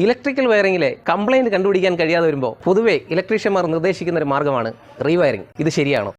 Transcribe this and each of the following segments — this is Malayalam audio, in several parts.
ഇലക്ട്രിക്കൽ വയറിംഗിലെ കംപ്ലൈന്റ് കണ്ടുപിടിക്കാൻ കഴിയാതെ വരുമ്പോൾ പൊതുവെ ഇലക്ട്രീഷ്യന്മാർ നിർദ്ദേശിക്കുന്ന ഒരു മാർഗ്ഗമാണ് റീവയറിംഗ്. ഇത് ശരിയാണോ?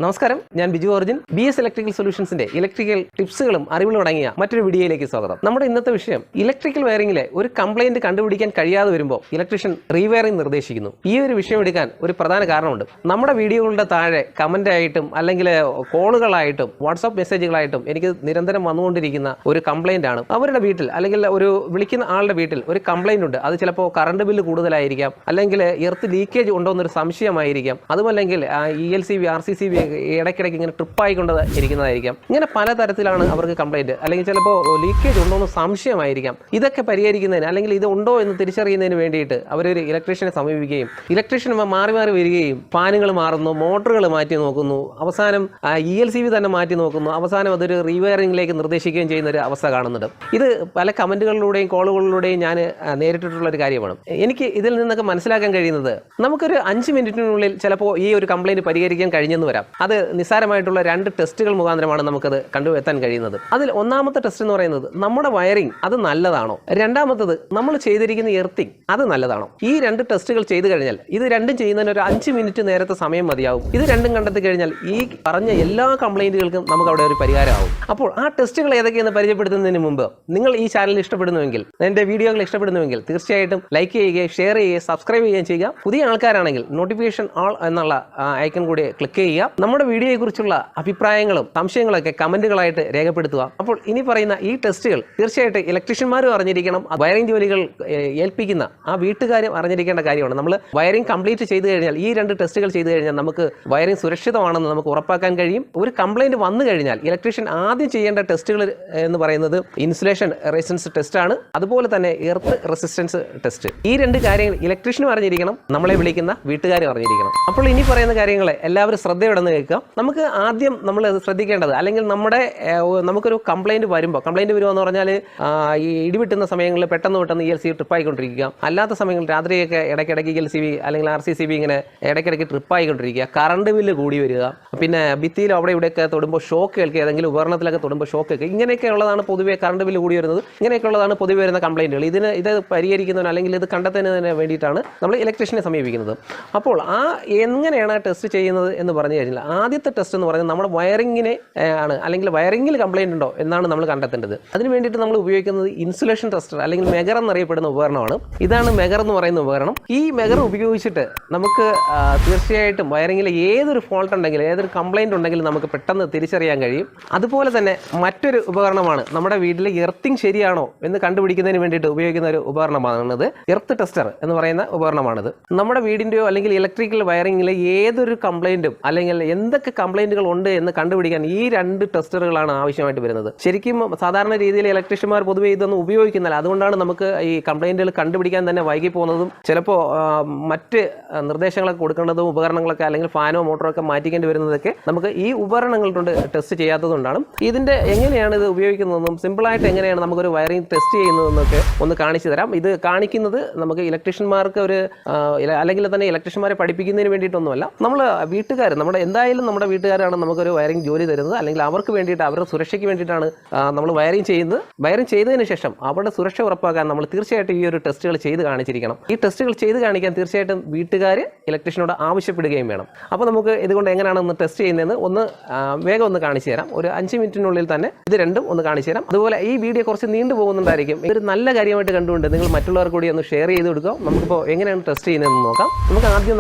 നമസ്കാരം, ഞാൻ ബിജുവർജുൻ. B.S Electrical Solutionsന്റെ ഇലക്ട്രിക്കൽ ടിപ്സുകളും അറിവുകളും അടങ്ങിയ മറ്റൊരു വീഡിയോയിലേക്ക് സ്വാഗതം. നമ്മുടെ ഇന്നത്തെ വിഷയം ഇലക്ട്രിക്കൽ വയറിംഗിലെ ഒരു കംപ്ലൈന്റ് കണ്ടുപിടിക്കാൻ കഴിയാതെ വരുമ്പോൾ ഇലക്ട്രീഷ്യൻ റീവയറിംഗ് നിർദ്ദേശിക്കുന്നു. ഈ ഒരു വിഷയം എടുക്കാൻ ഒരു പ്രധാന കാരണമുണ്ട്. നമ്മുടെ വീഡിയോകളുടെ താഴെ കമന്റ് ആയിട്ടും അല്ലെങ്കിൽ കോളുകളായിട്ടും വാട്സാപ്പ് മെസ്സേജുകളായിട്ടും എനിക്ക് നിരന്തരം വന്നുകൊണ്ടിരിക്കുന്ന ഒരു കംപ്ലൈന്റ് ആണ്. അവരുടെ വീട്ടിൽ അല്ലെങ്കിൽ ഒരു വിളിക്കുന്ന ആളുടെ വീട്ടിൽ ഒരു കംപ്ലൈന്റ് ഉണ്ട്. അത് ചിലപ്പോൾ കറണ്ട് ബില്ല് കൂടുതലായിരിക്കാം, അല്ലെങ്കിൽ എർത്ത് ലീക്കേജ് ഉണ്ടോ എന്നൊരു സംശയമായിരിക്കാം, അതുമല്ലെങ്കിൽ ELCB RCCB ഇടയ്ക്കിടയ്ക്ക് ഇങ്ങനെ ട്രിപ്പായിക്കൊണ്ട് ഇരിക്കുന്നതായിരിക്കാം. ഇങ്ങനെ പലതരത്തിലാണ് അവർക്ക് കംപ്ലൈന്റ്. അല്ലെങ്കിൽ ചിലപ്പോൾ ലീക്കേജ് ഉണ്ടോ എന്ന് സംശയമായിരിക്കാം. ഇതൊക്കെ പരിഹരിക്കുന്നതിന് അല്ലെങ്കിൽ ഇത് ഉണ്ടോ എന്ന് തിരിച്ചറിയുന്നതിന് വേണ്ടിയിട്ട് അവരൊരു ഇലക്ട്രീഷ്യനെ സമീപിക്കുകയും ഇലക്ട്രീഷ്യൻ മാറി മാറി വരികയും ഫാനുകൾ മാറുന്നു, മോട്ടറുകൾ മാറ്റി നോക്കുന്നു, അവസാനം ELCB തന്നെ മാറ്റി നോക്കുന്നു, അവസാനം അതൊരു റീവയറിംഗിലേക്ക് നിർദ്ദേശിക്കുകയും ചെയ്യുന്ന ഒരു അവസ്ഥ കാണുന്നുണ്ട്. ഇത് പല കമന്റുകളിലൂടെയും കോളുകളിലൂടെയും ഞാൻ നേരിട്ടിട്ടുള്ള ഒരു കാര്യമാണ്. എനിക്ക് ഇതിൽ നിന്നൊക്കെ മനസ്സിലാക്കാൻ കഴിയുന്നത് നമുക്കൊരു 5 മിനിറ്റിനുള്ളിൽ ചിലപ്പോൾ ഈ ഒരു കംപ്ലൈന്റ് പരിഹരിക്കാൻ കഴിഞ്ഞെന്ന് വരാം. അത് നിസ്സാരമായിട്ടുള്ള 2 ടെസ്റ്റുകൾ മുഖാന്തരമാണ് നമുക്കത് കണ്ടുവെത്താൻ കഴിയുന്നത്. അതിൽ ഒന്നാമത്തെ ടെസ്റ്റ് എന്ന് പറയുന്നത് നമ്മുടെ വയറിംഗ് അത് നല്ലതാണോ, രണ്ടാമത്തത് നമ്മൾ ചെയ്തിരിക്കുന്ന എർത്തിങ് അത് നല്ലതാണോ. ഈ 2 ടെസ്റ്റുകൾ ചെയ്തു കഴിഞ്ഞാൽ, ഇത് രണ്ടും ചെയ്യുന്നതിന് ഒരു 5 മിനിറ്റ് നേരത്തെ സമയം മതിയാവും. ഇത് രണ്ടും കണ്ടെത്തി കഴിഞ്ഞാൽ ഈ പറഞ്ഞ എല്ലാ കംപ്ലൈന്റുകൾക്കും നമുക്ക് അവിടെ ഒരു പരിഹാരമാവും. അപ്പോൾ ആ ടെസ്റ്റുകൾ ഏതൊക്കെയെന്ന് പരിചയപ്പെടുത്തുന്നതിന് മുമ്പ് നിങ്ങൾ ഈ ചാനൽ ഇഷ്ടപ്പെടുന്നുവെങ്കിൽ, എൻ്റെ വീഡിയോകൾ ഇഷ്ടപ്പെടുന്നുവെങ്കിൽ തീർച്ചയായിട്ടും ലൈക്ക് ചെയ്യുകയും ഷെയർ ചെയ്യുകയും സബ്സ്ക്രൈബ് ചെയ്യുകയും ചെയ്യുക. പുതിയ ആൾക്കാരാണെങ്കിൽ നോട്ടിഫിക്കേഷൻ ഓൾ എന്നുള്ള ഐക്കൺ കൂടി ക്ലിക്ക് ചെയ്യുക. നമ്മുടെ വീഡിയോയെക്കുറിച്ചുള്ള അഭിപ്രായങ്ങളും സംശയങ്ങളൊക്കെ കമന്റുകളായിട്ട് രേഖപ്പെടുത്തുക. അപ്പോൾ ഇനി പറയുന്ന ഈ ടെസ്റ്റുകൾ തീർച്ചയായിട്ടും ഇലക്ട്രീഷ്യന്മാരും അറിഞ്ഞിരിക്കണം. വയറിംഗ് ജോലികൾ ഏൽപ്പിക്കുന്ന ആ വീട്ടുകാരും അറിഞ്ഞിരിക്കേണ്ട കാര്യമാണ്. നമ്മൾ വയറിംഗ് കംപ്ലീറ്റ് ചെയ്ത് കഴിഞ്ഞാൽ, ഈ 2 ടെസ്റ്റുകൾ ചെയ്ത് കഴിഞ്ഞാൽ നമുക്ക് വയറിംഗ് സുരക്ഷിതമാണെന്ന് നമുക്ക് ഉറപ്പാക്കാൻ കഴിയും. ഒരു കംപ്ലൈന്റ് വന്നു കഴിഞ്ഞാൽ ഇലക്ട്രീഷ്യൻ ആദ്യം ചെയ്യേണ്ട ടെസ്റ്റുകൾ എന്ന് പറയുന്നത് ഇൻസുലേഷൻ റെസിസ്റ്റൻസ് ടെസ്റ്റ് ആണ്, അതുപോലെ തന്നെ എർത്ത് റെസിസ്റ്റൻസ് ടെസ്റ്റ്. ഈ 2 കാര്യങ്ങൾ ഇലക്ട്രീഷ്യനും അറിഞ്ഞിരിക്കണം, നമ്മളെ വിളിക്കുന്ന വീട്ടുകാരും അറിഞ്ഞിരിക്കണം. അപ്പോൾ ഇനി പറയുന്ന കാര്യങ്ങൾ എല്ലാവരും ശ്രദ്ധയോടെ കേൾക്കുക. നമുക്ക് ആദ്യം നമ്മൾ ശ്രദ്ധിക്കേണ്ടത്, അല്ലെങ്കിൽ നമുക്കൊരു കംപ്ലൈന്റ് വരുമെന്ന് പറഞ്ഞാൽ ഈ ഇടിവിട്ടുന്ന സമയങ്ങളിൽ പെട്ടെന്ന് ELCB ട്രിപ്പായിക്കൊണ്ടിരിക്കുക, അല്ലാത്ത സമയങ്ങളിൽ രാത്രിയൊക്കെ ഇടയ്ക്കിടയ്ക്ക് ELCB അല്ലെങ്കിൽ RCCB ഇങ്ങനെ ഇടയ്ക്കിടയ്ക്ക് ട്രിപ്പായിക്കൊണ്ടിരിക്കുക, കറണ്ട് ബില്ല് കൂടി വരിക, പിന്നെ ഭിത്തിയിൽ അവിടെ ഇവിടെയൊക്കെ തൊടുമ്പോൾ ഷോക്ക് കേൾക്കുക, ഏതെങ്കിലും ഉപകരണത്തിലൊക്കെ തൊടുമ്പോൾ ഷോക്ക് കേൾക്കുക, ഇങ്ങനെയൊക്കെ ഉള്ളതാണ് പൊതുവെ കറണ്ട് ബില്ല് കൂടി വരുന്നത്. ഇങ്ങനെയൊക്കെ ഉള്ളതാണ് പൊതുവെ വരുന്ന കംപ്ലൈന്റുകൾ. ഇത് പരിഹരിക്കുന്നതിന് അല്ലെങ്കിൽ ഇത് കണ്ടെത്തുന്നതിന് വേണ്ടിയിട്ടാണ് നമ്മൾ ഇലക്ട്രീഷ്യനെ സമീപിക്കുന്നത്. അപ്പോൾ എങ്ങനെയാണ് ടെസ്റ്റ് ചെയ്യുന്നത് എന്ന് പറഞ്ഞു കഴിഞ്ഞാൽ, ആദ്യത്തെ ടെസ്റ്റ് എന്ന് പറയുന്നത് നമ്മുടെ വയറിങ്ങിനെ ആണ്, അല്ലെങ്കിൽ വയറിങ്ങിൽ കംപ്ലൈന്റ് ഉണ്ടോ എന്നാണ് നമ്മൾ കണ്ടെത്തേണ്ടത്. അതിന് വേണ്ടിയിട്ട് നമ്മൾ ഉപയോഗിക്കുന്നത് ഇൻസുലേഷൻ ടെസ്റ്റർ അല്ലെങ്കിൽ മെഗർ എന്നറിയപ്പെടുന്ന ഉപകരണമാണ്. ഇതാണ് മെഗർ എന്ന് പറയുന്ന ഉപകരണം. ഈ മെഗർ ഉപയോഗിച്ചിട്ട് നമുക്ക് തീർച്ചയായിട്ടും വയറിങ്ങിൽ ഏതൊരു ഫോൾട്ട് ഉണ്ടെങ്കിലും ഏതൊരു കംപ്ലൈന്റ് ഉണ്ടെങ്കിലും നമുക്ക് പെട്ടെന്ന് തിരിച്ചറിയാൻ കഴിയും. അതുപോലെ തന്നെ മറ്റൊരു ഉപകരണമാണ്, നമ്മുടെ വീട്ടിൽ എർത്തിങ് ശരിയാണോ എന്ന് കണ്ടുപിടിക്കുന്നതിന് വേണ്ടിയിട്ട് ഉപയോഗിക്കുന്ന ഒരു ഉപകരണമാണത് എർത്ത് ടെസ്റ്റർ എന്ന് പറയുന്ന ഉപകരണമാണിത്. നമ്മുടെ വീടിൻ്റെയോ അല്ലെങ്കിൽ ഇലക്ട്രിക്കൽ വയറിങ്ങിലെ ഏതൊരു കംപ്ലൈന്റും അല്ലെങ്കിൽ എന്തൊക്കെ കംപ്ലൈന്റുകൾ ഉണ്ട് എന്ന് കണ്ടുപിടിക്കാൻ ഈ 2 ടെസ്റ്ററുകളാണ് ആവശ്യമായിട്ട് വരുന്നത്. ശരിക്കും സാധാരണ രീതിയിൽ ഇലക്ട്രീഷ്യന്മാർ പൊതുവെ ഇതൊന്നും ഉപയോഗിക്കുന്നില്ല. അതുകൊണ്ടാണ് നമുക്ക് ഈ കംപ്ലൈന്റുകൾ കണ്ടുപിടിക്കാൻ തന്നെ വൈകി പോകുന്നതും ചിലപ്പോൾ മറ്റ് നിർദ്ദേശങ്ങളൊക്കെ കൊടുക്കേണ്ടതും ഉപകരണങ്ങളൊക്കെ അല്ലെങ്കിൽ ഫാനോ മോട്ടറോ ഒക്കെ മാറ്റിക്കേണ്ടി വരുന്നതൊക്കെ നമുക്ക് ഈ ഉപകരണങ്ങൾ കൊണ്ട് ടെസ്റ്റ് ചെയ്യാത്തതുകൊണ്ടാണ്. ഇതിൻ്റെ എങ്ങനെയാണ് ഇത് ഉപയോഗിക്കുന്നതെന്നും സിമ്പിളായിട്ട് എങ്ങനെയാണ് നമുക്കൊരു വയറിംഗ് ടെസ്റ്റ് ചെയ്യുന്നതെന്നൊക്കെ ഒന്ന് കാണിച്ചു തരാം. ഇത് കാണിക്കുന്നത് നമുക്ക് ഇലക്ട്രീഷ്യന്മാർക്ക് അല്ലെങ്കിൽ തന്നെ ഇലക്ട്രീഷ്യന്മാരെ പഠിപ്പിക്കുന്നതിന് വേണ്ടിയിട്ടൊന്നുമല്ല. നമ്മൾ വീട്ടുകാർ, നമ്മുടെ വീട്ടുകാരാണ് നമുക്കൊരു വയറിംഗ് ജോലി തരുന്നത്, അല്ലെങ്കിൽ അവർക്ക് വേണ്ടിയിട്ട് അവരുടെ സുരക്ഷയ്ക്ക് വേണ്ടിയിട്ടാണ് നമ്മൾ വയറിംഗ് ചെയ്യുന്നത്. വയറിംഗ് ചെയ്തതിന് ശേഷം അവരുടെ സുരക്ഷ ഉറപ്പാക്കാൻ നമ്മൾ തീർച്ചയായിട്ടും ഈ ഒരു ടെസ്റ്റുകൾ ചെയ്ത് കാണിച്ചിരിക്കണം. ഈ ടെസ്റ്റുകൾ ചെയ്ത് കാണിക്കാൻ തീർച്ചയായിട്ടും വീട്ടുകാർ ഇലക്ട്രീഷ്യനോട് ആവശ്യപ്പെടുകയും വേണം. അപ്പോൾ നമുക്ക് ഇതുകൊണ്ട് എങ്ങനെയാണ് ടെസ്റ്റ് ചെയ്യുന്നതെന്ന് വേഗം ഒന്ന് കാണിച്ചു തരാം. ഒരു 5 മിനിറ്റിനുള്ളിൽ തന്നെ ഇത് രണ്ടും ഒന്ന് കാണിച്ചു തരാം. അതുപോലെ ഈ വീഡിയോ കുറച്ച് നീണ്ടു പോകുന്നുണ്ടായിരിക്കും. ഇതൊരു നല്ല കാര്യമായിട്ട് കണ്ടുകൊണ്ട് നിങ്ങൾ മറ്റുള്ളവർ കൂടി ഒന്ന് ഷെയർ ചെയ്ത് കൊടുക്കുക. നമുക്കിപ്പോൾ എങ്ങനെയാണ് ടെസ്റ്റ് ചെയ്യുന്നതെന്ന് നോക്കാം.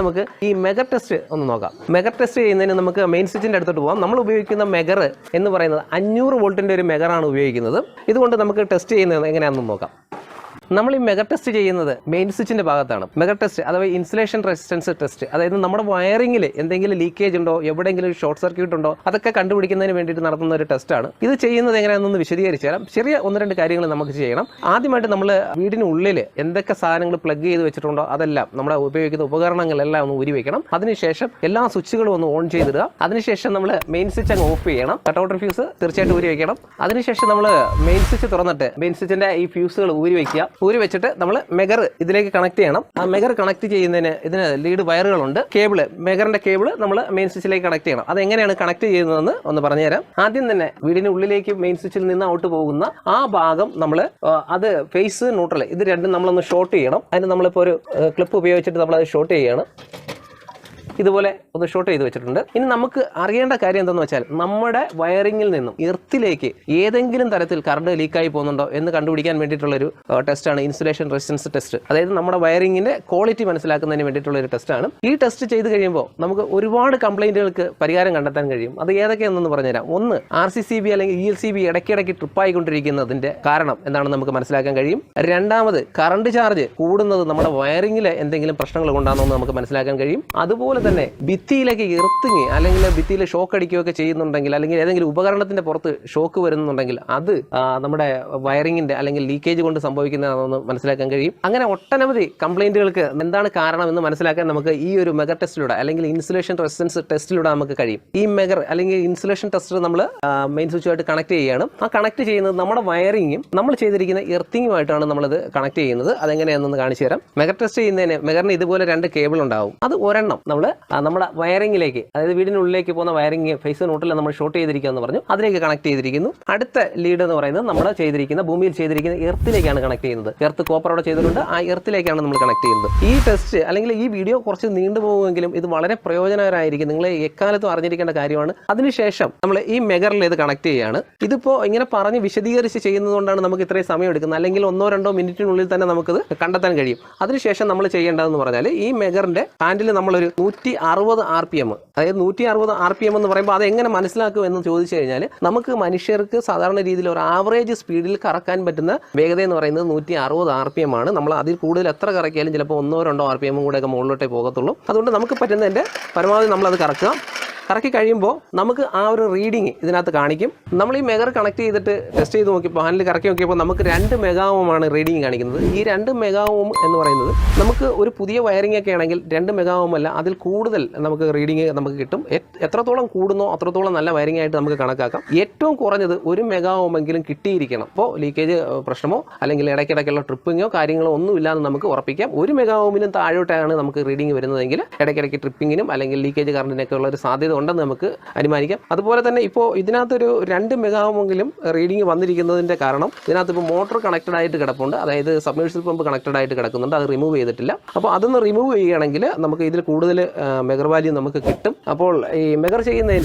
നമുക്ക് ഈ മെഗർ ടെസ്റ്റ് ഒന്ന് നോക്കാം. മെഗർ ടെസ്റ്റ് ചെയ്യുന്നതിന് നമുക്ക് മെയിൻ സ്വിച്ചിൻ്റെ അടുത്തോട്ട് പോകാം. നമ്മൾ ഉപയോഗിക്കുന്ന മെഗർ എന്ന് പറയുന്നത് 500 വോൾട്ടിൻ്റെ ഒരു മെഗറാണ് ഉപയോഗിക്കുന്നത്. ഇതുകൊണ്ട് നമുക്ക് ടെസ്റ്റ് ചെയ്യുന്നത് എങ്ങനെയാണെന്ന് നോക്കാം. നമ്മൾ ഈ മെഗർ ടെസ്റ്റ് ചെയ്യുന്നത് മെയിൻ സ്വിച്ചിൻ്റെ ഭാഗത്താണ്. മെഗർ ടെസ്റ്റ് അഥവാ ഇൻസുലേഷൻ റെസിസ്റ്റൻസ് ടെസ്റ്റ്, അതായത് നമ്മുടെ വയറിങ്ങിൽ എന്തെങ്കിലും ലീക്കേജ് ഉണ്ടോ, എവിടെയെങ്കിലും ഷോർട്ട് സർക്യൂട്ട് ഉണ്ടോ, അതൊക്കെ കണ്ടുപിടിക്കുന്നതിന് വേണ്ടിയിട്ട് നടത്തുന്ന ഒരു ടെസ്റ്റാണ്. ഇത് ചെയ്യുന്നത് എങ്ങനെയാണെന്ന് വിശദീകരിച്ചു തരാം. ചെറിയ 1-2 കാര്യങ്ങൾ നമുക്ക് ചെയ്യണം. ആദ്യമായിട്ട് നമ്മൾ വീടിനുള്ളിൽ എന്തൊക്കെ സാധനങ്ങൾ പ്ലഗ് ചെയ്ത് വെച്ചിട്ടുണ്ടോ അതെല്ലാം, നമ്മുടെ ഉപയോഗിക്കുന്ന ഉപകരണങ്ങളെല്ലാം ഒന്ന് ഊരി വെക്കണം. അതിനുശേഷം എല്ലാ സ്വിച്ചുകളും ഒന്ന് ഓൺ ചെയ്തിടുക. അതിനുശേഷം നമ്മൾ മെയിൻ സ്വിച്ച് അങ്ങ് ഓഫ് ചെയ്യണം. കട്ടൗട്ട് ഫ്യൂസ് തീർച്ചയായിട്ടും ഊരി വെക്കണം. അതിനുശേഷം നമ്മൾ മെയിൻ സ്വിച്ച് തുറന്നിട്ട് മെയിൻ സ്വിച്ചിൻ്റെ ഈ ഫ്യൂസുകൾ ഊരി വയ്ക്കുക. ഊരി വെച്ചിട്ട് നമ്മൾ മെഗർ ഇതിലേക്ക് കണക്ട് ചെയ്യണം. ആ മെഗർ കണക്ട് ചെയ്യുന്നതിന് ഇതിന് ലീഡ് വയറുകളുണ്ട്. കേബിള്, മെഗറിന്റെ കേബിള് നമ്മൾ മെയിൻ സ്വിച്ചിലേക്ക് കണക്ട് ചെയ്യണം. അത് എങ്ങനെയാണ് കണക്ട് ചെയ്യുന്നതെന്ന് ഒന്ന് പറഞ്ഞുതരാം. ആദ്യം തന്നെ വീടിന് ഉള്ളിലേക്ക് മെയിൻ സ്വിച്ചിൽ നിന്ന് ഔട്ട് പോകുന്ന ആ ഭാഗം നമ്മൾ അത് ഫേസ് ന്യൂട്രൽ ഇത് രണ്ടും നമ്മളൊന്ന് ഷോർട്ട് ചെയ്യണം. അതിന് നമ്മളിപ്പോൾ ഒരു ക്ലിപ്പ് ഉപയോഗിച്ചിട്ട് നമ്മളത് ഷോർട്ട് ചെയ്യണം. ഇതുപോലെ ഒന്ന് ഷോർട്ട് ചെയ്ത് വെച്ചിട്ടുണ്ട്. ഇനി നമുക്ക് അറിയേണ്ട കാര്യം എന്താണെന്ന് വെച്ചാൽ നമ്മുടെ വയറിങ്ങിൽ നിന്നും എർത്തിലേക്ക് ഏതെങ്കിലും തരത്തിൽ കറണ്ട് ലീക്കായി പോകുന്നുണ്ടോ എന്ന് കണ്ടുപിടിക്കാൻ വേണ്ടിയിട്ടുള്ളൊരു ടെസ്റ്റാണ് ഇൻസുലേഷൻ റെസിസ്റ്റൻസ് ടെസ്റ്റ്. അതായത് നമ്മുടെ വയറിങ്ങിന്റെ ക്വാളിറ്റി മനസ്സിലാക്കുന്നതിന് വേണ്ടിയിട്ടുള്ള ഒരു ടെസ്റ്റാണ്. ഈ ടെസ്റ്റ് ചെയ്ത് കഴിയുമ്പോൾ നമുക്ക് ഒരുപാട് കംപ്ലൈന്റുകൾക്ക് പരിഹാരം കണ്ടെത്താൻ കഴിയും. അത് ഏതൊക്കെയാണെന്ന് പറഞ്ഞുതരാം. ഒന്ന്, RCCB അല്ലെങ്കിൽ ELCB ഇടയ്ക്കിടയ്ക്ക് ട്രിപ്പായിക്കൊണ്ടിരിക്കുന്നതിന്റെ കാരണം എന്താണെന്ന് നമുക്ക് മനസ്സിലാക്കാൻ കഴിയും. രണ്ടാമത്, കറണ്ട് ചാർജ് കൂടുന്നത് നമ്മുടെ വയറിങ്ങിലെ എന്തെങ്കിലും പ്രശ്നങ്ങൾ കൊണ്ടാണോ എന്ന് നമുക്ക് മനസ്സിലാക്കാൻ കഴിയും. അതുപോലെ തന്നെ ഭിത്തിയിലേക്ക് എർത്തിങ് അല്ലെങ്കിൽ ഭിത്തിയിൽ ഷോക്ക് അടിക്കുകയൊക്കെ ചെയ്യുന്നുണ്ടെങ്കിൽ അല്ലെങ്കിൽ ഏതെങ്കിലും ഉപകരണത്തിന്റെ പുറത്ത് ഷോക്ക് വരുന്നുണ്ടെങ്കിൽ അത് നമ്മുടെ വയറിങ്ങിന്റെ അല്ലെങ്കിൽ ലീക്കേജ് കൊണ്ട് സംഭവിക്കുന്നതാണെന്ന് മനസ്സിലാക്കാൻ കഴിയും. അങ്ങനെ ഒട്ടനവധി കംപ്ലൈന്റുകൾക്ക് എന്താണ് കാരണം എന്ന് മനസ്സിലാക്കാൻ നമുക്ക് ഈ ഒരു മെഗർ ടെസ്റ്റിലൂടെ അല്ലെങ്കിൽ ഇൻസുലേഷൻ റെസിസ്റ്റൻസ് ടെസ്റ്റിലൂടെ നമുക്ക് കഴിയും. ഈ മെഗർ അല്ലെങ്കിൽ ഇൻസുലേഷൻ ടെസ്റ്റ് നമ്മൾ മെയിൻ സ്വിച്ചുമായിട്ട് കണക്ട് ചെയ്യുകയാണ്. ആ കണക്ട് ചെയ്യുന്നത് നമ്മുടെ വയറിങ്ങും നമ്മൾ ചെയ്തിരിക്കുന്ന എർത്തിങ്ങുമായിട്ടാണ് നമ്മളത് കണക്ട് ചെയ്യുന്നത്. അതെങ്ങനെയാണെന്ന് കാണിച്ചു തരാം. മെഗർ ടെസ്റ്റ് ചെയ്യുന്നതിന് മെഗറിന് ഇതുപോലെ 2 കേബിൾ ഉണ്ടാവും. അത് ഒരെണ്ണം നമ്മൾ നമ്മുടെ വയറിങ്ങിലേക്ക്, അതായത് വീടിനുള്ളിലേക്ക് പോകുന്ന വയറിങ് ഫേസ് ന്യൂട്രൽ നമ്മൾ ഷോർട്ട് ചെയ്തിരിക്കുക എന്ന് പറഞ്ഞു, അതിലേക്ക് കണക്ട് ചെയ്തിരിക്കുന്നു. അടുത്ത ലീഡ് എന്ന് പറയുന്നത് നമ്മൾ ചെയ്തിരിക്കുന്ന ഭൂമിയിൽ ചെയ്തിരിക്കുന്ന എർത്തിലേക്കാണ് കണക്ട് ചെയ്യുന്നത്. എർത്ത് കോപ്പറോടെ ചെയ്തിട്ടുണ്ട്, ആ എർത്തിലേക്കാണ് നമ്മൾ കണക്ട് ചെയ്യുന്നത്. ഈ ടെസ്റ്റ് അല്ലെങ്കിൽ ഈ വീഡിയോ കുറച്ച് നീണ്ടുപോകുമെങ്കിലും ഇത് വളരെ പ്രയോജനകരമായിരിക്കും. നിങ്ങൾ എക്കാലത്തും അറിഞ്ഞിരിക്കേണ്ട കാര്യമാണ്. അതിനുശേഷം നമ്മൾ ഈ മെഗറിൽ ഇത് കണക്ട് ചെയ്യുകയാണ്. ഇതിപ്പോൾ ഇങ്ങനെ പറഞ്ഞ് വിശദീകരിച്ച് ചെയ്യുന്നതുകൊണ്ടാണ് നമുക്ക് ഇത്രയും സമയം എടുക്കുന്നത്. അല്ലെങ്കിൽ 1-2 മിനിറ്റിനുള്ളിൽ തന്നെ നമുക്കിത് കണ്ടെത്താൻ കഴിയും. അതിനുശേഷം നമ്മൾ ചെയ്യേണ്ടതെന്ന് പറഞ്ഞാൽ ഈ മെഗറിന്റെ ഹാൻഡിൽ നമ്മളൊരു 160 RPM, അതായത് 160 RPM എന്ന് പറയുമ്പോൾ അത് എങ്ങനെ മനസ്സിലാക്കും എന്ന് ചോദിച്ചു കഴിഞ്ഞാൽ നമുക്ക് മനുഷ്യർക്ക് സാധാരണ രീതിയിൽ ഒരു ആവറേജ് സ്പീഡിൽ കറക്കാൻ പറ്റുന്ന വേഗത എന്ന് പറയുന്നത് 160 RPM ആണ്. നമ്മൾ അതിൽ കൂടുതൽ എത്ര കറക്കിയാലും ചിലപ്പോൾ 1-2 RPM കൂടെയൊക്കെ മുകളിലോട്ടേ പോകത്തുള്ളൂ. അതുകൊണ്ട് നമുക്ക് പറ്റുന്നതിൻ്റെ പരമാവധി നമ്മളത് കറക്കുക. കറക്കി കഴിയുമ്പോൾ നമുക്ക് ആ ഒരു റീഡിങ് ഇതിനകത്ത് കാണിക്കും. നമ്മൾ ഈ മെഗർ കണക്ട് ചെയ്തിട്ട് ടെസ്റ്റ് ചെയ്ത് നോക്കിയപ്പോൾ ഹാൻഡിൽ കറക്കി നോക്കിയപ്പോൾ നമുക്ക് 2 മെഗാവോമാണ് റീഡിങ് കാണിക്കുന്നത്. ഈ 2 മെഗാവോം എന്ന് പറയുന്നത് നമുക്ക് ഒരു പുതിയ വയറിംഗ് ഒക്കെ ആണെങ്കിൽ 2 മെഗാവോം അല്ല, അതിൽ കൂടുതൽ നമുക്ക് റീഡിങ് നമുക്ക് കിട്ടും. എത്രത്തോളം കൂടുന്നോ അത്രത്തോളം നല്ല വയറിംഗ് ആയിട്ട് നമുക്ക് കണക്കാക്കാം. ഏറ്റവും കുറഞ്ഞത് 1 മെഗാവോമെങ്കിലും കിട്ടിയിരിക്കണം. അപ്പോൾ ലീക്കേജ് പ്രശ്നമോ അല്ലെങ്കിൽ ഇടയ്ക്കിടയ്ക്കുള്ള ട്രിപ്പിങ്ങോ കാര്യങ്ങളോ ഒന്നും ഇല്ലാന്ന് നമുക്ക് ഉറപ്പിക്കാം. 1 മെഗാവോമിനും താഴോട്ടാണ് നമുക്ക് റീഡിങ് വരുന്നതെങ്കിൽ ഇടയ്ക്കിടയ്ക്ക് ട്രിപ്പിങ്ങിനും അല്ലെങ്കിൽ ലീക്കേജ് കറണ്ടിനൊക്കെ ഉള്ള ഒരു സാധ്യത ഉണ്ടെന്ന് നമുക്ക് അനുമാനിക്കാം. അതുപോലെ തന്നെ ഇപ്പോൾ ഇതിനകത്തൊരു 2 മെഗാവോമെങ്കിലും റീഡിങ് വന്നിരിക്കുന്നതിൻ്റെ കാരണം ഇതിനകത്ത് ഇപ്പോൾ മോട്ടോർ കണക്റ്റഡ് ആയിട്ട് കിടപ്പുണ്ട്, അതായത് സബ്മേഴ്സിബിൾ പമ്പ് കണക്റ്റഡ് ആയിട്ട് കിടക്കുന്നുണ്ട്. അത് റിമൂവ് ചെയ്തിട്ടില്ല. അപ്പോൾ അതൊന്ന് റിമൂവ് ചെയ്യുകയാണെങ്കിൽ നമുക്ക് ഇതിൽ കൂടുതൽ മെഗർ വാല്യൂ നമുക്ക് കിട്ടും. അപ്പോൾ ഈ മെഗർ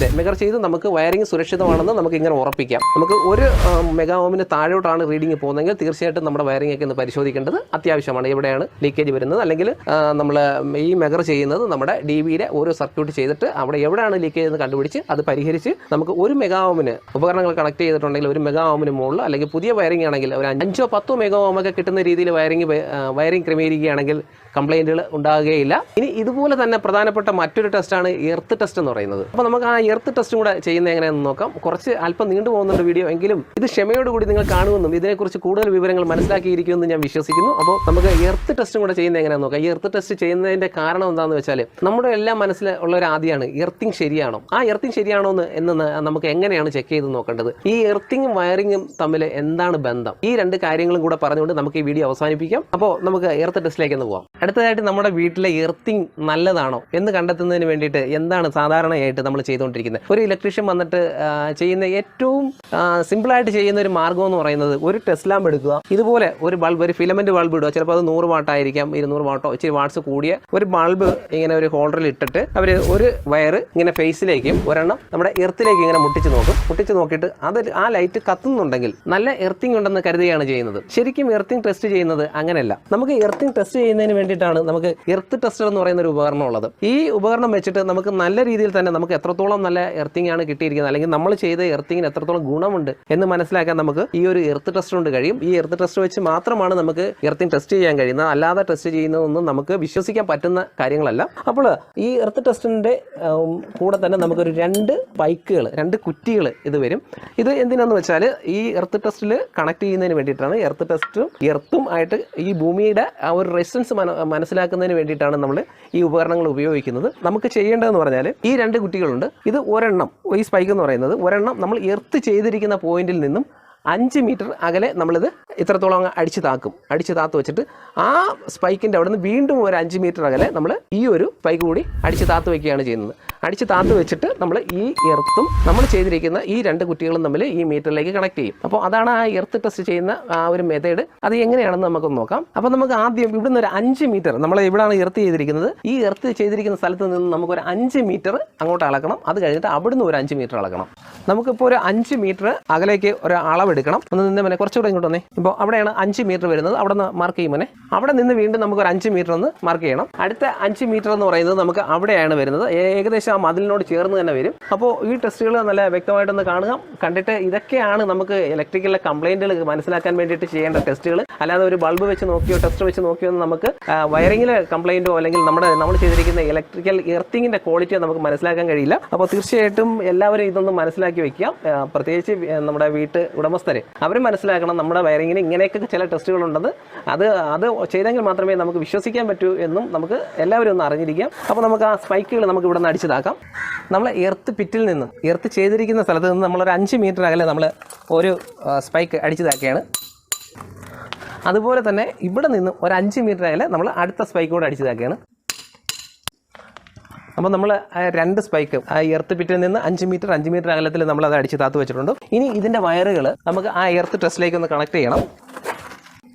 ചെയ്ത് നമുക്ക് വയറിംഗ് സുരക്ഷിതമാണെന്ന് നമുക്ക് ഇങ്ങനെ ഉറപ്പിക്കാം. നമുക്ക് 1 മെഗാവോമിന് താഴോട്ടാണ് റീഡിങ് പോകുന്നതെങ്കിൽ തീർച്ചയായിട്ടും നമ്മുടെ വയറിംഗ് ഒക്കെ ഒന്ന് പരിശോധിക്കേണ്ടത് അത്യാവശ്യമാണ്. എവിടെയാണ് ലീക്കേജ് വരുന്നത്, അല്ലെങ്കിൽ നമ്മൾ ഈ മെഗർ ചെയ്യുന്നത് നമ്മുടെ DBയുടെ ഓരോ സർക്യൂട്ട് ചെയ്തിട്ട് അവിടെ എവിടെയാണ് ലീക്കേജ് എന്ന് കണ്ടുപിടിച്ച് അത് പരിഹരിച്ച് നമുക്ക് 1 മെഗാവോമിന് ഉപകരണങ്ങൾ കണക്ട് ചെയ്തിട്ടുണ്ടെങ്കിൽ 1 മെഗാവോമിന് മുകളിൽ അല്ലെങ്കിൽ പുതിയ വയറിംഗ് ആണെങ്കിൽ ഒരു 5-10 മെഗാവോം ഒക്കെ കിട്ടുന്ന രീതിയിൽ വയറിംഗ് ക്രമീകരിക്കുകയാണെങ്കിൽ കംപ്ലൈന്റുകൾ ഉണ്ടാകുകയില്ല. ഇനി ഇതുപോലെ തന്നെ പ്രധാനപ്പെട്ട മറ്റൊരു ടെസ്റ്റാണ് എർത്ത് ടെസ്റ്റ് എന്ന് പറയുന്നത്. അപ്പോൾ നമുക്ക് ആ എർത്ത് ടെസ്റ്റും കൂടെ ചെയ്യുന്നത് എങ്ങനെയാണെന്ന് നോക്കാം. കുറച്ച് അല്പം നീണ്ടു പോകുന്നുണ്ട് വീഡിയോ, എങ്കിലും ഇത് ക്ഷമയോടുകൂടി നിങ്ങൾ കാണുമെന്നും ഇതിനെക്കുറിച്ച് കൂടുതൽ വിവരങ്ങൾ മനസ്സിലാക്കിയിരിക്കുമെന്ന് ഞാൻ വിശ്വസിക്കുന്നു. അപ്പോൾ നമുക്ക് എർത്ത് ടെസ്റ്റും കൂടെ ചെയ്യുന്നത് എങ്ങനെയാണെന്ന് നോക്കാം. ഈ എർത്ത് ടെസ്റ്റ് ചെയ്യുന്നതിൻ്റെ കാരണം എന്താണെന്ന് വെച്ചാൽ നമ്മുടെ എല്ലാം മനസ്സിൽ ഉള്ള ഒരു ആദ്യമാണ് എർത്തിങ് ശരിയാണോ. ആ എർത്തിങ് ശരിയാണോ എന്ന് നമുക്ക് എങ്ങനെയാണ് ചെക്ക് ചെയ്ത് നോക്കേണ്ടത്. ഈ എർത്തിങ്ങും വയറിങ്ങും തമ്മിൽ എന്താണ് ബന്ധം, ഈ 2 കാര്യങ്ങളും കൂടെ പറഞ്ഞുകൊണ്ട് നമുക്ക് ഈ വീഡിയോ അവസാനിപ്പിക്കാം. അപ്പോൾ നമുക്ക് എർത്ത് ടെസ്റ്റിലേക്ക് ഒന്ന് പോകാം. അടുത്തതായിട്ട് നമ്മുടെ വീട്ടിലെ എർത്തിങ് നല്ലതാണോ എന്ന് കണ്ടെത്തുന്നതിന് വേണ്ടിയിട്ട് എന്താണ് സാധാരണയായിട്ട് നമ്മൾ ചെയ്തുകൊണ്ടിരിക്കുന്നത്. ഒരു ഇലക്ട്രീഷ്യൻ വന്നിട്ട് ചെയ്യുന്ന ഏറ്റവും സിമ്പിളായിട്ട് ചെയ്യുന്ന ഒരു മാർഗ്ഗം എന്ന് പറയുന്നത് ഒരു ടെസ്റ്റ് ലാമ്പ് എടുക്കുക, ഇതുപോലെ ഒരു ബൾബ്, ഒരു ഫിലമെന്റ് ബൾബ് ഇടുക. ചിലപ്പോൾ അത് 100 വാട്ടായിരിക്കാം, 200 വാട്ടോ ഇച്ചിരി വാട്ട്സ് കൂടിയ ഒരു ബൾബ് ഇങ്ങനെ ഒരു ഹോൾഡറിൽ ഇട്ടിട്ട് അവർ ഒരു വയർ ഇങ്ങനെ ഫേസിലേക്കും ഒരെണ്ണം നമ്മുടെ എർത്തിലേക്ക് ഇങ്ങനെ മുട്ടിച്ച് നോക്കിയിട്ട് അത് ആ ലൈറ്റ് കത്തുന്നുണ്ടെങ്കിൽ നല്ല എർത്തിങ് ഉണ്ടെന്ന് കരുതുകയാണ് ചെയ്യുന്നത്. ശരിക്കും എർത്തിങ് ടെസ്റ്റ് ചെയ്യുന്നത് അങ്ങനെയല്ല. നമുക്ക് എർത്തിങ് ടെസ്റ്റ് ചെയ്യുന്നതിന് വേണ്ടിയിട്ടാണ് നമുക്ക് എർത്ത് ടെസ്റ്റർ എന്ന് പറയുന്ന ഒരു ഉപകരണം ഉള്ളത്. ഈ ഉപകരണം വെച്ചിട്ട് നമുക്ക് നല്ല രീതിയിൽ തന്നെ നമുക്ക് എത്രത്തോളം നല്ല എർത്തിങ് ആണ് കിട്ടിയിരിക്കുന്നത്, അല്ലെങ്കിൽ നമ്മൾ ചെയ്ത എർത്തിങ്ങിന് എത്രത്തോളം ഗുണമുണ്ട് എന്ന് മനസ്സിലാക്കാൻ നമുക്ക് ഈ ഒരു എർത്ത് ടെസ്റ്റർ കൊണ്ട് കഴിയും. ഈ എർത്ത് ടെസ്റ്റർ വെച്ച് മാത്രമാണ് നമുക്ക് എർത്തിങ് ടെസ്റ്റ് ചെയ്യാൻ കഴിയുന്നത്. അല്ലാതെ ടെസ്റ്റ് ചെയ്യുന്നതൊന്നും നമുക്ക് വിശ്വസിക്കാൻ പറ്റുന്ന കാര്യങ്ങളല്ല. അപ്പോൾ ഈ എർത്ത് ടെസ്റ്റിന്റെ കൂടെ തന്നെ നമുക്കൊരു 2 പൈക്കുകൾ, 2 കുറ്റികൾ ഇത് വരും. ഇത് എന്തിനാന്ന് വെച്ചാൽ ഈ എർത്ത് ടെസ്റ്റിൽ കണക്ട് ചെയ്യുന്നതിന് വേണ്ടിയിട്ടാണ്. എർത്തും ആയിട്ട് ഈ ഭൂമിയുടെ ആ ഒരു റെസിസ്റ്റൻസ് മനസ്സിലാക്കുന്നതിന് വേണ്ടിയിട്ടാണ് നമ്മൾ ഈ ഉപകരണങ്ങൾ ഉപയോഗിക്കുന്നത്. നമുക്ക് ചെയ്യേണ്ടതെന്ന് പറഞ്ഞാൽ ഈ 2 കുറ്റികളുണ്ട്. ഇത് ഒരെണ്ണം, ഈ സ്പൈക്ക് എന്ന് പറയുന്നത് ഒരെണ്ണം നമ്മൾ എർത്ത് ചെയ്തിരിക്കുന്ന പോയിന്റിൽ നിന്നും 5 മീറ്റർ അകലെ നമ്മളിത് ഇത്രത്തോളം അങ്ങ് അടിച്ച് താത്ത് വെച്ചിട്ട് ആ സ്പൈക്കിൻ്റെ അവിടെ നിന്ന് വീണ്ടും ഒരു 5 മീറ്റർ അകലെ നമ്മൾ ഈ ഒരു സ്പൈക്ക് കൂടി അടിച്ച് താത്ത് വയ്ക്കുകയാണ് ചെയ്യുന്നത്. അടിച്ച് താത്ത് വെച്ചിട്ട് നമ്മൾ ഈ എർത്തും നമ്മൾ ചെയ്തിരിക്കുന്ന ഈ 2 കുറ്റികളും തമ്മിൽ ഈ മീറ്ററിലേക്ക് കണക്ട് ചെയ്യും. അപ്പോൾ അതാണ് ആ എർത്ത് ടെസ്റ്റ് ചെയ്യുന്ന ആ ഒരു മെത്തേഡ്. അത് എങ്ങനെയാണെന്ന് നമുക്കൊന്ന് നോക്കാം. അപ്പോൾ നമുക്ക് ആദ്യം ഇവിടുന്ന് ഒരു 5 മീറ്റർ, നമ്മൾ ഇവിടെയാണ് എർത്ത് ചെയ്തിരിക്കുന്നത്, ഈ എർത്ത് ചെയ്തിരിക്കുന്ന സ്ഥലത്ത് നിന്ന് നമുക്കൊരു 5 മീറ്റർ അങ്ങോട്ട് അളക്കണം. അത് കഴിഞ്ഞിട്ട് അവിടുന്ന് ഒരു 5 മീറ്റർ അളക്കണം. നമുക്കിപ്പോൾ ഒരു 5 മീറ്റർ അകലേക്ക് ഒരു അളവെടുക്കണം. ഒന്ന് നിന്ന് മനെ കുറച്ചുകൂടെ ഇങ്ങോട്ട് വന്നേ. ഇപ്പോൾ അവിടെയാണ് 5 മീറ്റർ വരുന്നത്, അവിടെ നിന്ന് മാർക്ക് ചെയ്യുമ്പോൾ അവിടെ നിന്ന് വീണ്ടും നമുക്ക് ഒരു 5 മീറ്റർ ഒന്ന് മാർക്ക് ചെയ്യണം. അടുത്ത 5 മീറ്റർ എന്ന് പറയുന്നത് നമുക്ക് അവിടെയാണ് വരുന്നത്, ഏകദേശം ആ മതിലിനോട് ചേർന്ന് തന്നെ വരും. അപ്പോൾ ഈ ടെസ്റ്റുകൾ നല്ല വ്യക്തമായിട്ടൊന്ന് കാണുക. കണ്ടിട്ട് ഇതൊക്കെയാണ് നമുക്ക് ഇലക്ട്രിക്കലിലെ കംപ്ലൈൻറ്റുകൾ മനസ്സിലാക്കാൻ വേണ്ടിയിട്ട് ചെയ്യേണ്ട ടെസ്റ്റുകൾ. അല്ലാതെ ഒരു ബൾബ് വെച്ച് നോക്കിയോ ടെസ്റ്റ് വെച്ച് നോക്കിയോ നമുക്ക് വയറിങ്ങിലെ കംപ്ലൈൻറ്റോ അല്ലെങ്കിൽ നമ്മൾ ചെയ്തിരിക്കുന്ന ഇലക്ട്രിക്കൽ എർത്തിങ്ങിൻ്റെ ക്വാളിറ്റിയോ നമുക്ക് മനസ്സിലാക്കാൻ കഴിയില്ല. അപ്പോൾ തീർച്ചയായിട്ടും എല്ലാവരും ഇതൊന്ന് മനസ്സിലാക്കി വയ്ക്കാം. പ്രത്യേകിച്ച് നമ്മുടെ ഉടമസ്ഥരെ അവർ മനസ്സിലാക്കണം നമ്മുടെ വയറിങ്ങിന് ഇങ്ങനെയൊക്കെ ചില ടെസ്റ്റുകളുണ്ടെന്ന്. അത് ചെയ്തെങ്കിൽ മാത്രമേ നമുക്ക് വിശ്വസിക്കാൻ പറ്റൂ എന്നും നമുക്ക് എല്ലാവരും ഒന്ന് അറിഞ്ഞിരിക്കാം. അപ്പോൾ നമുക്ക് ആ സ്പൈക്കുകൾ നമുക്ക് ഇവിടെ നിന്ന് അടിച്ചതാക്കാം. നമ്മൾ എർത്ത് പിറ്റിൽ നിന്നും എർത്ത് ചെയ്തിരിക്കുന്ന സ്ഥലത്ത് നിന്ന് നമ്മളൊരു 5 മീറ്റർ അകലെ നമ്മൾ ഒരു സ്പൈക്ക് അടിച്ചതാക്കിയാണ്. അതുപോലെ തന്നെ ഇവിടെ നിന്നും ഒരു 5 മീറ്റർ അകലെ നമ്മൾ അടുത്ത സ്പൈക്ക് കൂടെ അടിച്ചതാക്കിയാണ്. അപ്പോൾ നമ്മൾ 2 സ്പൈക്ക് ആ എർത്ത് പിറ്റിൽ നിന്ന് 5 മീറ്റർ അകലത്തിൽ നമ്മൾ അത് അടിച്ച് താത്ത് വെച്ചിട്ടുണ്ട്. ഇനി ഇതിൻ്റെ വയറുകൾ നമുക്ക് ആ എർത്ത് ടെസ്റ്റിലേക്ക് ഒന്ന് കണക്ട് ചെയ്യണം.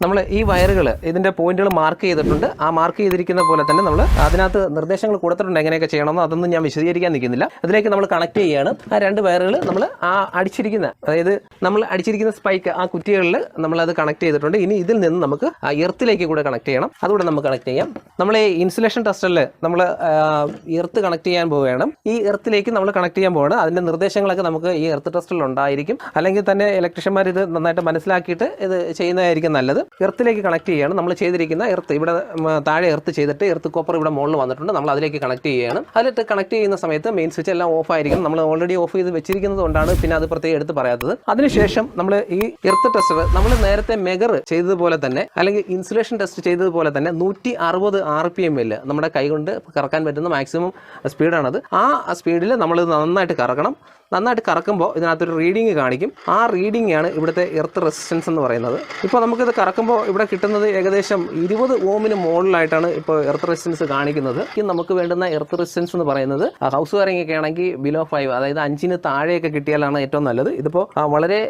നമ്മൾ ഈ വയറുകൾ ഇതിൻ്റെ പോയിന്റുകൾ മാർക്ക് ചെയ്തിട്ടുണ്ട്. ആ മാർക്ക് ചെയ്തിരിക്കുന്ന പോലെ തന്നെ നമ്മൾ അതിനകത്ത് നിർദ്ദേശങ്ങൾ കൊടുത്തിട്ടുണ്ട് എങ്ങനെയൊക്കെ ചെയ്യണമെന്നോ. അതൊന്നും ഞാൻ വിശദീകരിക്കാൻ നിൽക്കുന്നില്ല. അതിലേക്ക് നമ്മൾ കണക്ട് ചെയ്യുകയാണ്. ആ 2 വയറുകൾ നമ്മൾ ആ അതായത് നമ്മൾ അടിച്ചിരിക്കുന്ന സ്പൈക്ക് ആ കുറ്റികളിൽ നമ്മളത് കണക്ട് ചെയ്തിട്ടുണ്ട്. ഇനി ഇതിൽ നിന്ന് നമുക്ക് ആ എർത്തിലേക്ക് കൂടെ കണക്ട് ചെയ്യണം. അതുകൂടെ നമുക്ക് കണക്ട് ചെയ്യാം. നമ്മൾ ഈ ഇൻസുലേഷൻ ടെസ്റ്ററിൽ നമ്മൾ എർത്ത് കണക്ട് ചെയ്യാൻ പോവുകയാണ്. ഈ എർത്തിലേക്ക് നമ്മൾ കണക്ട് ചെയ്യാൻ പോവുകയാണ്. അതിൻ്റെ നിർദ്ദേശങ്ങളൊക്കെ നമുക്ക് ഈ എർത്ത് ടെസ്റ്ററിൽ ഉണ്ടായിരിക്കും. അല്ലെങ്കിൽ തന്നെ ഇലക്ട്രീഷ്യന്മാർ ഇത് നന്നായിട്ട് മനസ്സിലാക്കിയിട്ട് ഇത് ചെയ്യുന്നതായിരിക്കും നല്ലത്. എർത്തിലേക്ക് കണക്ട് ചെയ്യുകയാണ്. നമ്മൾ ചെയ്തിരിക്കുന്ന എർത്ത് ഇവിടെ താഴെ എർത്ത് ചെയ്തിട്ട് എർത്ത് കോപ്പർ ഇവിടെ മുകളിൽ വന്നിട്ടുണ്ട്. നമ്മൾ അതിലേക്ക് കണക്ട് ചെയ്യുകയാണ്. അതിലിട്ട് കണക്ട് ചെയ്യുന്ന സമയത്ത് മെയിൻ സ്വിച്ച് എല്ലാം ഓഫ് ആയിരിക്കും. നമ്മൾ ഓൾറെഡി ഓഫ് ചെയ്ത് വെച്ചിരിക്കുന്നത് കൊണ്ടാണ് പിന്നെ അത് പ്രത്യേകം എടുത്ത് പറയാത്തത്. അതിനുശേഷം നമ്മൾ ഈ എർത്ത് ടെസ്റ്റർ നമ്മൾ നേരത്തെ മെഗർ ചെയ്തതുപോലെ തന്നെ അല്ലെങ്കിൽ ഇൻസുലേഷൻ ടെസ്റ്റ് ചെയ്തതുപോലെ തന്നെ 160 RPM-ൽ നമ്മുടെ കൈകൊണ്ട് കറക്കാൻ പറ്റുന്ന മാക്സിമം സ്പീഡാണത്. ആ സ്പീഡിൽ നമ്മൾ നന്നായിട്ട് കറക്കണം. നന്നായിട്ട് കറക്കുമ്പോൾ ഇതിനകത്തൊരു റീഡിങ് കാണിക്കും. ആ റീഡിംഗ് ആണ് ഇവിടുത്തെ എർത്ത് റെസിസ്റ്റൻസ് എന്ന് പറയുന്നത്. ഇപ്പോൾ നമുക്കിത് കറക്കുമ്പോൾ ഇവിടെ കിട്ടുന്നത് ഏകദേശം 20 ഓമിന് മുകളിലായിട്ടാണ് ഇപ്പോൾ എർത്ത് റെസിസ്റ്റൻസ് കാണിക്കുന്നത്. നമുക്ക് വേണ്ടുന്ന എർത്ത് റെസിസ്റ്റൻസ് എന്ന് പറയുന്നത് ഹൗസ് വയറിംഗ് ഒക്കെ ആണെങ്കിൽ ബിലോ 5, അതായത് 5-ന് താഴെയൊക്കെ കിട്ടിയാലാണ് ഏറ്റവും നല്ലത്. ഇതിപ്പോൾ വളരെ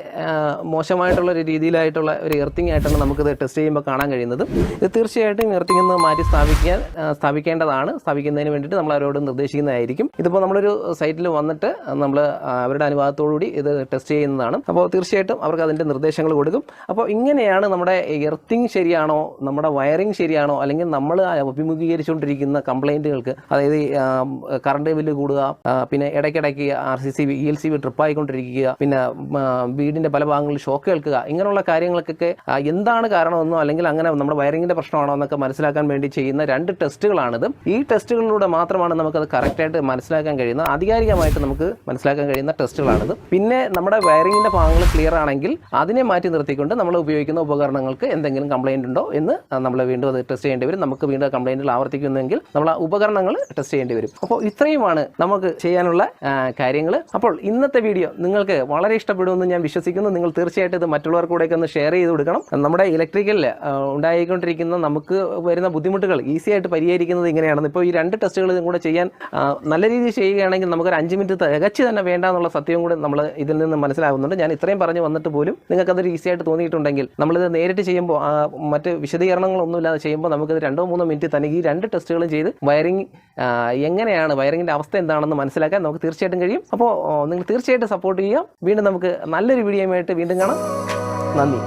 മോശമായിട്ടുള്ള ഒരു രീതിയിലായിട്ടുള്ള ഒരു എർത്തിങ് ആയിട്ടാണ് നമുക്കിത് ടെസ്റ്റ് ചെയ്യുമ്പോൾ കാണാൻ കഴിയുന്നത്. ഇത് തീർച്ചയായിട്ടും എർത്തിങ്ങിൽ നിന്ന് മാറ്റി സ്ഥാപിക്കേണ്ടതാണ്. സ്ഥാപിക്കുന്നതിന് വേണ്ടിയിട്ട് നമ്മൾ അവരോട് നിർദ്ദേശിക്കുന്നതായിരിക്കും. ഇതിപ്പോൾ നമ്മളൊരു സൈറ്റിൽ വന്നിട്ട് നമ്മൾ അവരുടെ അനുവാദത്തോടുകൂടി ഇത് ടെസ്റ്റ് ചെയ്യുന്നതാണ്. അപ്പോൾ തീർച്ചയായിട്ടും അവർക്ക് അതിൻ്റെ നിർദ്ദേശങ്ങൾ കൊടുക്കും. അപ്പോൾ ഇങ്ങനെയാണ് നമ്മുടെ എർത്തിങ് ശരിയാണോ, നമ്മുടെ വയറിംഗ് ശരിയാണോ, അല്ലെങ്കിൽ നമ്മൾ അഭിമുഖീകരിച്ചുകൊണ്ടിരിക്കുന്ന കംപ്ലൈൻറ്റുകൾക്ക്, അതായത് കറണ്ട് ബില്ല് കൂടുക, പിന്നെ ഇടയ്ക്കിടയ്ക്ക് RCC ELCB ട്രിപ്പായിക്കൊണ്ടിരിക്കുക, പിന്നെ വീടിൻ്റെ പല ഭാഗങ്ങളിൽ ഷോക്ക് കേൾക്കുക, ഇങ്ങനെയുള്ള കാര്യങ്ങൾക്കൊക്കെ എന്താണ് കാരണമെന്നോ അല്ലെങ്കിൽ അങ്ങനെ നമ്മുടെ വയറിങ്ങിൻ്റെ പ്രശ്നമാണോ എന്നൊക്കെ മനസ്സിലാക്കാൻ വേണ്ടി ചെയ്യുന്ന 2 ടെസ്റ്റുകളാണിത്. ഈ ടെസ്റ്റുകളിലൂടെ മാത്രമാണ് നമുക്കത് കറക്റ്റായിട്ട് മനസ്സിലാക്കാൻ കഴിയുന്നത്. ആധികാരികമായിട്ട് നമുക്ക് മനസ്സിലാക്കാൻ കഴിയുന്ന ടെസ്റ്റുകളാണിത്. പിന്നെ നമ്മുടെ വയറിങ്ങിൻ്റെ ഭാഗങ്ങൾ ക്ലിയർ ആണെങ്കിൽ അതിനെ മാറ്റി നിർത്തിക്കൊണ്ട് നമ്മൾ ഉപയോഗിക്കുന്ന ഉപകരണങ്ങൾക്ക് എന്തെങ്കിലും കംപ്ലൈൻറ്റ് ഉണ്ടോ എന്ന് നമ്മൾ വീണ്ടും അത് ടെസ്റ്റ് ചെയ്യേണ്ടി വരും. നമുക്ക് വീണ്ടും കംപ്ലൈൻറ്റുകൾ ആവർത്തിക്കുന്നെങ്കിൽ നമ്മൾ ആ ഉപകരണങ്ങൾ ടെസ്റ്റ് ചെയ്യേണ്ടി വരും. അപ്പോൾ ഇത്രയുമാണ് നമുക്ക് ചെയ്യാനുള്ള കാര്യങ്ങൾ. അപ്പോൾ ഇന്നത്തെ വീഡിയോ നിങ്ങൾക്ക് വളരെ ഇഷ്ടപ്പെടുമെന്ന് ഞാൻ വിശ്വസിക്കുന്നു. നിങ്ങൾ തീർച്ചയായിട്ടും ഇത് മറ്റുള്ളവർക്കൂടെയൊക്കെ ഒന്ന് ഷെയർ ചെയ്ത് കൊടുക്കണം. നമ്മുടെ ഇലക്ട്രിക്കലിൽ ഉണ്ടായിക്കൊണ്ടിരിക്കുന്ന നമുക്ക് വരുന്ന ബുദ്ധിമുട്ടുകൾ ഈസി ആയിട്ട് പരിഹരിക്കുന്നത് ഇങ്ങനെയാണെന്ന്. ഇപ്പോൾ ഈ 2 ടെസ്റ്റുകളും കൂടെ ചെയ്യാൻ നല്ല രീതിയിൽ ചെയ്യുകയാണെങ്കിൽ നമുക്കൊരു 5 മിനിറ്റ് തികച്ച് തന്നെ വേണ്ട എന്നുള്ള സത്യവും കൂടി നമ്മൾ ഇതിൽ നിന്ന് മനസ്സിലാകുന്നുണ്ട്. ഞാൻ ഇത്രയും പറഞ്ഞു വന്നിട്ട് പോലും നിങ്ങൾക്കതൊരു ഈസി ആയിട്ട് തോന്നിയിട്ടുണ്ടെങ്കിൽ നമ്മളിത് നേരിട്ട് ചെയ്യുമ്പോൾ മറ്റ് വിശദീകരണങ്ങളൊന്നുമില്ലാതെ ചെയ്യുമ്പോൾ നമുക്കിത് 2-3 മിനിറ്റ് തന്നെ ഈ 2 ടെസ്റ്റുകളും ചെയ്ത് വയറിംഗ് എങ്ങനെയാണ്, വയറിങ്ങിൻ്റെ അവസ്ഥ എന്താണെന്ന് മനസ്സിലാക്കാൻ നമുക്ക് തീർച്ചയായിട്ടും കഴിയും. അപ്പോൾ നിങ്ങൾ തീർച്ചയായിട്ടും സപ്പോർട്ട് ചെയ്യാം. വീണ്ടും നമുക്ക് നല്ലൊരു വീഡിയോയുമായിട്ട് വീണ്ടും കാണാം. നന്ദി.